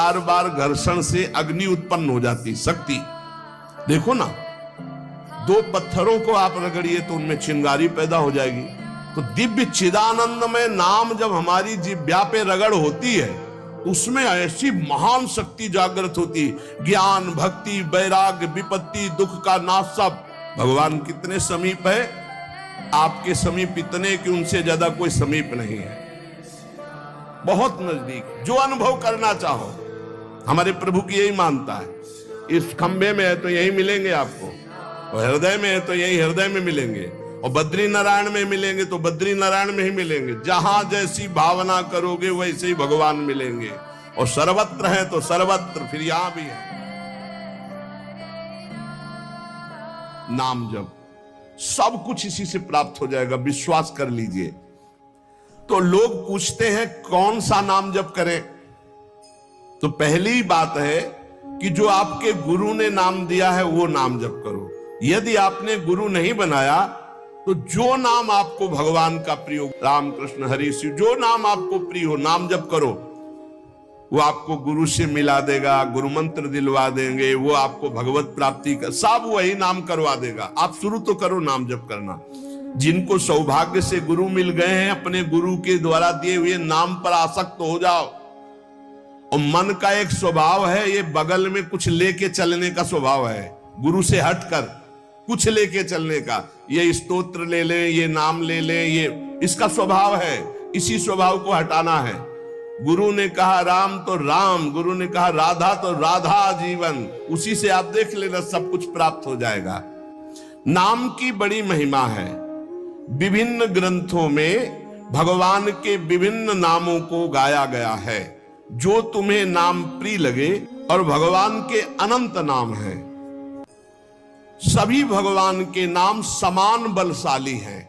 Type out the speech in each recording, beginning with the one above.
बार बार घर्षण से अग्नि उत्पन्न हो जाती, शक्ति। देखो ना, दो पत्थरों को आप रगड़िए तो उनमें चिंगारी पैदा हो जाएगी। तो दिव्य चिदानंद में नाम जब हमारी जिह्वा पे रगड़ होती है, उसमें ऐसी महान शक्ति जागृत होती, ज्ञान, भक्ति, वैराग्य, विपत्ति, दुख का नाश सब। भगवान कितने समीप है, आपके समीप इतने कि उनसे ज्यादा कोई समीप नहीं है, बहुत नजदीक। जो अनुभव करना चाहो, हमारे प्रभु की यही मानता है। इस खंबे में है तो यही मिलेंगे आपको, और हृदय में है तो यही हृदय में मिलेंगे, और बद्री नारायण में मिलेंगे तो बद्री नारायण में ही मिलेंगे। जहां जैसी भावना करोगे वैसे ही भगवान मिलेंगे, और सर्वत्र है तो सर्वत्र, फिर यहां भी है। नाम जप सब कुछ इसी से प्राप्त हो जाएगा, विश्वास कर लीजिए। तो लोग पूछते हैं कौन सा नाम जप करें, तो पहली बात है कि जो आपके गुरु ने नाम दिया है वो नाम जप करो। यदि आपने गुरु नहीं बनाया तो जो नाम आपको भगवान का प्रिय हो, राम कृष्ण हरि शिव, जो नाम आपको प्रिय हो नाम जप करो। वो आपको गुरु से मिला देगा, गुरु मंत्र दिलवा देंगे, वो आपको भगवत प्राप्ति का सब वही नाम करवा देगा। आप शुरू तो करो नाम जप करना। जिनको सौभाग्य से गुरु मिल गए हैं, अपने गुरु के द्वारा दिए हुए नाम पर आसक्त हो जाओ। और मन का एक स्वभाव है, ये बगल में कुछ लेके चलने का स्वभाव है, गुरु से हटकर कुछ लेके चलने का। ये स्तोत्र ले लें, ये नाम ले लें, ये इसका स्वभाव है। इसी स्वभाव को हटाना है। गुरु ने कहा राम तो राम, गुरु ने कहा राधा तो राधा जीवन, उसी से आप देख लेना सब कुछ प्राप्त हो जाएगा। नाम की बड़ी महिमा है। विभिन्न ग्रंथों में भगवान के विभिन्न नामों को गाया गया है। जो तुम्हें नाम प्रिय लगे, और भगवान के अनंत नाम हैं। सभी भगवान के नाम समान बलशाली हैं,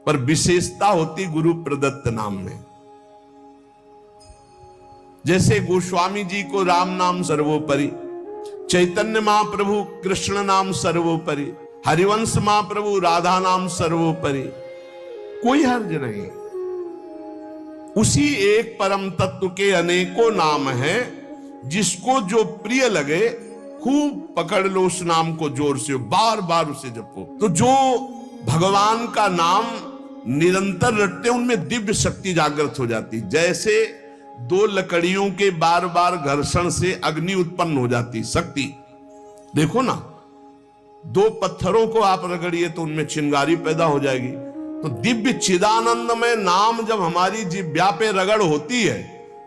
पर विशेषता होती गुरु प्रदत्त नाम में। जैसे गोस्वामी जी को राम नाम सर्वोपरि, चैतन्य महाप्रभु कृष्ण नाम सर्वोपरि, हरिवंश महाप्रभु राधा नाम सर्वोपरि, कोई हर्ज नहीं। उसी एक परम तत्व के अनेकों नाम हैं, जिसको जो प्रिय लगे खूब पकड़ लो उस नाम को, जोर से बार बार उसे जपो। तो जो भगवान का नाम निरंतर रटते उनमें दिव्य शक्ति जागृत हो जाती। जैसे दो लकड़ियों के बार बार घर्षण से अग्नि उत्पन्न हो जाती, शक्ति। देखो ना, दो पत्थरों को आप रगड़िए तो उनमें चिंगारी पैदा हो जाएगी। तो दिव्य चिदानंद में नाम जब हमारी जिह्वा पे रगड़ होती है,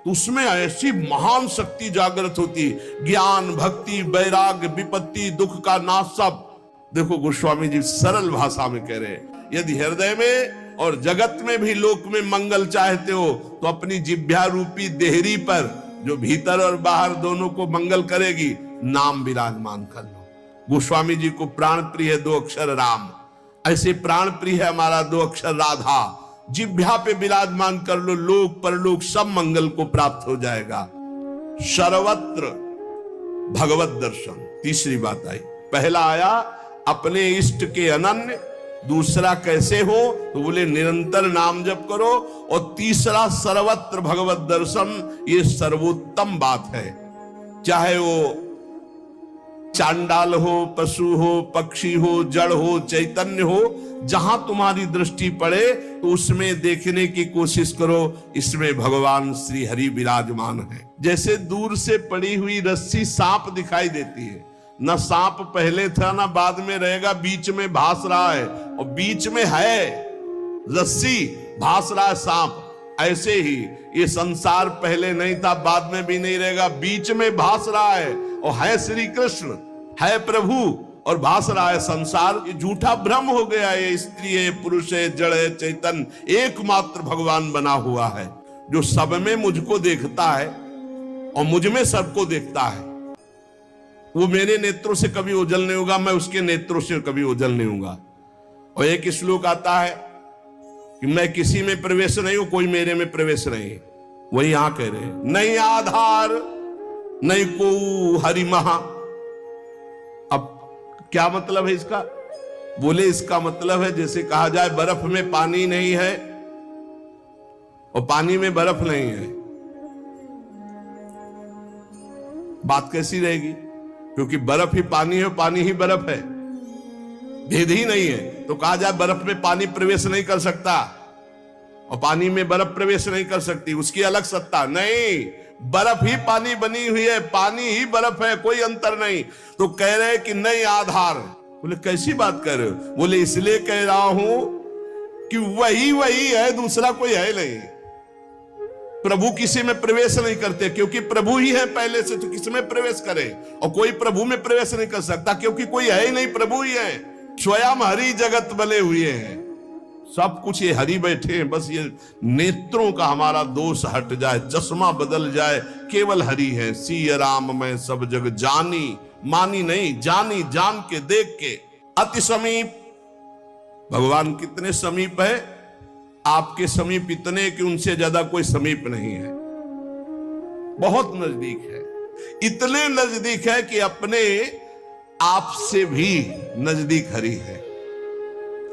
तो उसमें ऐसी महान शक्ति जागृत होती, ज्ञान, भक्ति, वैराग्य, विपत्ति, दुख का नाश सब। देखो गोस्वामी जी सरल भाषा में कह रहे हैं, यदि हृदय में और जगत में भी लोक में मंगल चाहते हो, तो अपनी जिह्वा रूपी देहरी पर, जो भीतर और बाहर दोनों को मंगल करेगी, नाम विराजमान कर लो। गोस्वामी जी को प्राण प्रिय है 2 अक्षर राम, ऐसे प्राण प्रिय है हमारा 2 अक्षर राधा। जिह्वा पे विराजमान कर लो, लोक परलोक सब मंगल को प्राप्त हो जाएगा। सर्वत्र भगवत दर्शन, तीसरी बात आई। पहला आया अपने इष्ट के अनन्य, दूसरा कैसे हो, तो बोले निरंतर नाम जप करो, और तीसरा सर्वत्र भगवत दर्शन। ये सर्वोत्तम बात है। चाहे वो चांडाल हो, पशु हो, पक्षी हो, जड़ हो, चैतन्य हो, जहां तुम्हारी दृष्टि पड़े तो उसमें देखने की कोशिश करो, इसमें भगवान श्री हरि विराजमान है। जैसे दूर से पड़ी हुई रस्सी सांप दिखाई देती है, न सांप पहले था ना बाद में रहेगा, बीच में भास रहा है, और बीच में है रस्सी, भास रहा है सांप। ऐसे ही ये संसार पहले नहीं था, बाद में भी नहीं रहेगा, बीच में भास रहा है, और है श्री कृष्ण, है प्रभु, और भास रहा है संसार। ये झूठा भ्रम हो गया, ये स्त्री है, पुरुष है, जड़ है, चैतन्य एकमात्र भगवान बना हुआ है, जो सब में मुझको देखता है और मुझ में सबको देखता है। वो मेरे नेत्रों से कभी ओझल नहीं होगा, मैं उसके नेत्रों से कभी ओझल नहीं होगा। और एक श्लोक आता है कि मैं किसी में प्रवेश नहीं हूं, कोई मेरे में प्रवेश नहीं। वही यहां कह रहे हैं, नहीं आधार नहीं को हरि महा। अब क्या मतलब है इसका? बोले इसका मतलब है जैसे कहा जाए बर्फ में पानी नहीं है और पानी में बर्फ नहीं है, बात कैसी रहेगी? क्योंकि बर्फ ही पानी है, पानी ही बर्फ है, भेद ही नहीं है। तो कहा जाए बर्फ में पानी प्रवेश नहीं कर सकता और पानी में बर्फ प्रवेश नहीं कर सकती, उसकी अलग सत्ता नहीं। बर्फ ही पानी बनी हुई है, पानी ही बर्फ है, कोई अंतर नहीं। तो कह रहे कि नहीं आधार। बोले कैसी बात कर रहे हो? बोले इसलिए कह रहा हूं कि वही है, दूसरा कोई है नहीं। प्रभु किसी में प्रवेश नहीं करते क्योंकि प्रभु ही है पहले से, तो किस में प्रवेश करे? और कोई प्रभु में प्रवेश नहीं कर सकता क्योंकि कोई है ही नहीं, प्रभु ही है। स्वयं हरि जगत बने हुए हैं, सब कुछ ये हरि बैठे हैं। बस ये नेत्रों का हमारा दोष हट जाए, चश्मा बदल जाए, केवल हरि है। सिय राम मैं सब जग जानी, मानी नहीं जानी, जान के देख के। अति समीप, भगवान कितने समीप है? आपके समीप इतने कि उनसे ज्यादा कोई समीप नहीं है, बहुत नजदीक है। इतने नजदीक है कि अपने आप से भी नजदीक हरि है,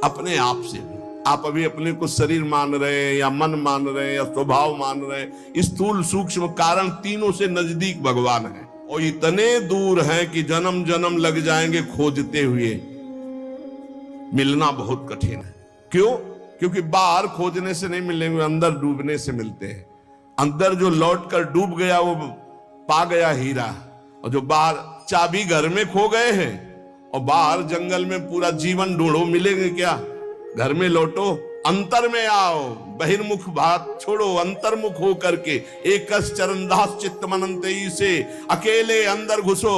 अपने आप से भी। आप अभी अपने को शरीर मान रहे हैं या मन मान रहे हैं या स्वभाव मान रहे हैं, स्थूल सूक्ष्म कारण तीनों से नजदीक भगवान है। और इतने दूर हैं कि जन्म जन्म लग जाएंगे खोजते हुए, मिलना बहुत कठिन है। क्यों? क्योंकि बाहर खोजने से नहीं मिलेंगे, अंदर डूबने से मिलते हैं। अंदर जो लौट कर डूब गया वो पा गया हीरा, और जो बाहर चाबी घर में खो गए हैं और बाहर जंगल में पूरा जीवन ढूंढो, मिलेंगे क्या? घर में लौटो, अंतर में आओ, बहिर्मुख बात छोड़ो, अंतर्मुख हो करके एक चरणदास चित्त मनंते से अकेले अंदर घुसो।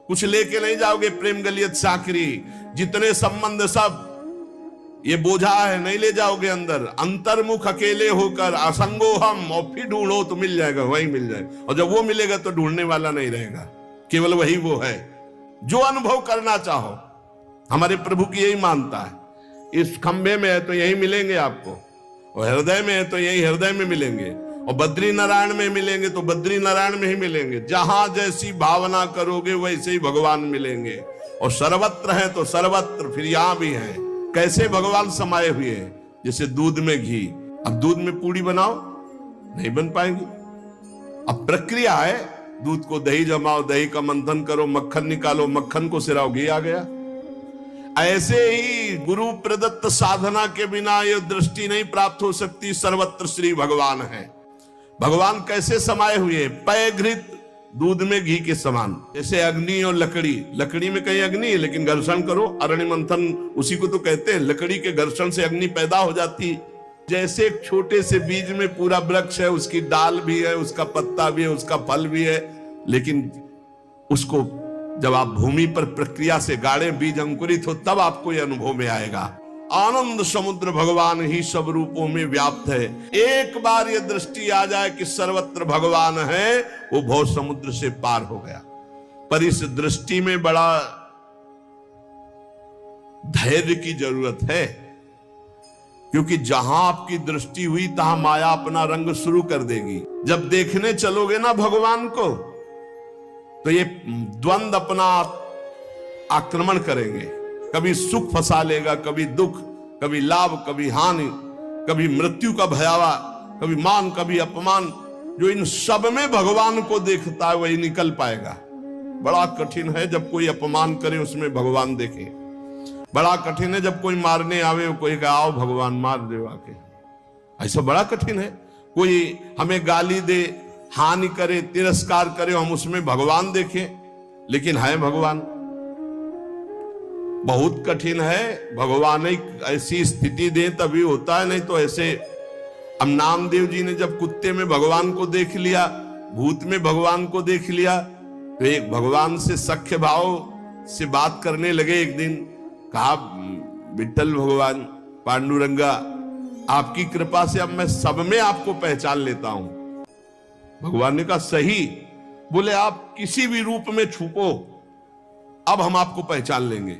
कुछ लेके नहीं जाओगे, प्रेम गलियत साकरी, जितने संबंध सब ये बोझा है, नहीं ले जाओगे अंदर। अंतर्मुख अकेले होकर असंगो हम, और फिर ढूंढो तो मिल जाएगा, वही मिल जाएगा। और जब वो मिलेगा तो ढूंढने वाला नहीं रहेगा, केवल वही वो है जो अनुभव करना चाहो। हमारे प्रभु की यही मानता है, इस खंबे में है तो यही मिलेंगे आपको, और हृदय में है तो यही हृदय में मिलेंगे, और बद्री नारायण में मिलेंगे तो बद्री नारायण में ही मिलेंगे। जहां जैसी भावना करोगे वैसे ही भगवान मिलेंगे। और सर्वत्र है तो सर्वत्र फिर यहां भी है। कैसे भगवान समाये हुए हैं? जैसे दूध में घी। अब दूध में पूड़ी बनाओ, नहीं बन पाएंगी। अब प्रक्रिया है, दूध को दही जमाओ, दही का मंथन करो, मक्खन निकालो, मक्खन को सिराओ, घी आ गया। ऐसे ही गुरु प्रदत्त साधना के बिना ये दृष्टि नहीं प्राप्त हो सकती। सर्वत्र श्री भगवान है। भगवान कैसे समाये हुए? पयघृत दूध में घी के समान। जैसे अग्नि और लकड़ी, लकड़ी में कहीं अग्नि है लेकिन घर्षण करो, अरण्य मंथन उसी को तो कहते हैं। लकड़ी के घर्षण से अग्नि पैदा हो जाती है। जैसे एक छोटे से बीज में पूरा वृक्ष है, उसकी डाल भी है, उसका पत्ता भी है, उसका फल भी है, लेकिन उसको जब आप भूमि पर प्रक्रिया से गाड़े, बीज अंकुरित हो, तब आपको यह अनुभव में आएगा। आनंद समुद्र भगवान ही सब रूपों में व्याप्त है। एक बार यह दृष्टि आ जाए कि सर्वत्र भगवान है, वो भव समुद्र से पार हो गया। पर इस दृष्टि में बड़ा धैर्य की जरूरत है, क्योंकि जहां आपकी दृष्टि हुई तहां माया अपना रंग शुरू कर देगी। जब देखने चलोगे ना भगवान को, तो ये द्वंद अपना आक्रमण करेंगे। कभी सुख फंसा लेगा, कभी दुख, कभी लाभ, कभी हानि, कभी मृत्यु का भयावा, कभी मान, कभी अपमान। जो इन सब में भगवान को देखता है वही निकल पाएगा। बड़ा कठिन है जब कोई अपमान करे उसमें भगवान देखे। बड़ा कठिन है जब कोई मारने आवे, कोई कहे आओ भगवान मार दे आके। ऐसा बड़ा कठिन है। कोई हमें गाली दे, हानि करे, तिरस्कार करे, हम उसमें भगवान देखें, लेकिन है भगवान। बहुत कठिन है। भगवान एक ऐसी स्थिति दे तभी होता है, नहीं तो ऐसे। अब नामदेव जी ने जब कुत्ते में भगवान को देख लिया, भूत में भगवान को देख लिया, तो एक भगवान से सख्य भाव से बात करने लगे। एक दिन कहा, विठ्ठल भगवान, पांडुरंगा, आपकी कृपा से अब मैं सब में आपको पहचान लेता हूं। भगवान ने कहा सही। बोले आप किसी भी रूप में छुपो, अब हम आपको पहचान लेंगे।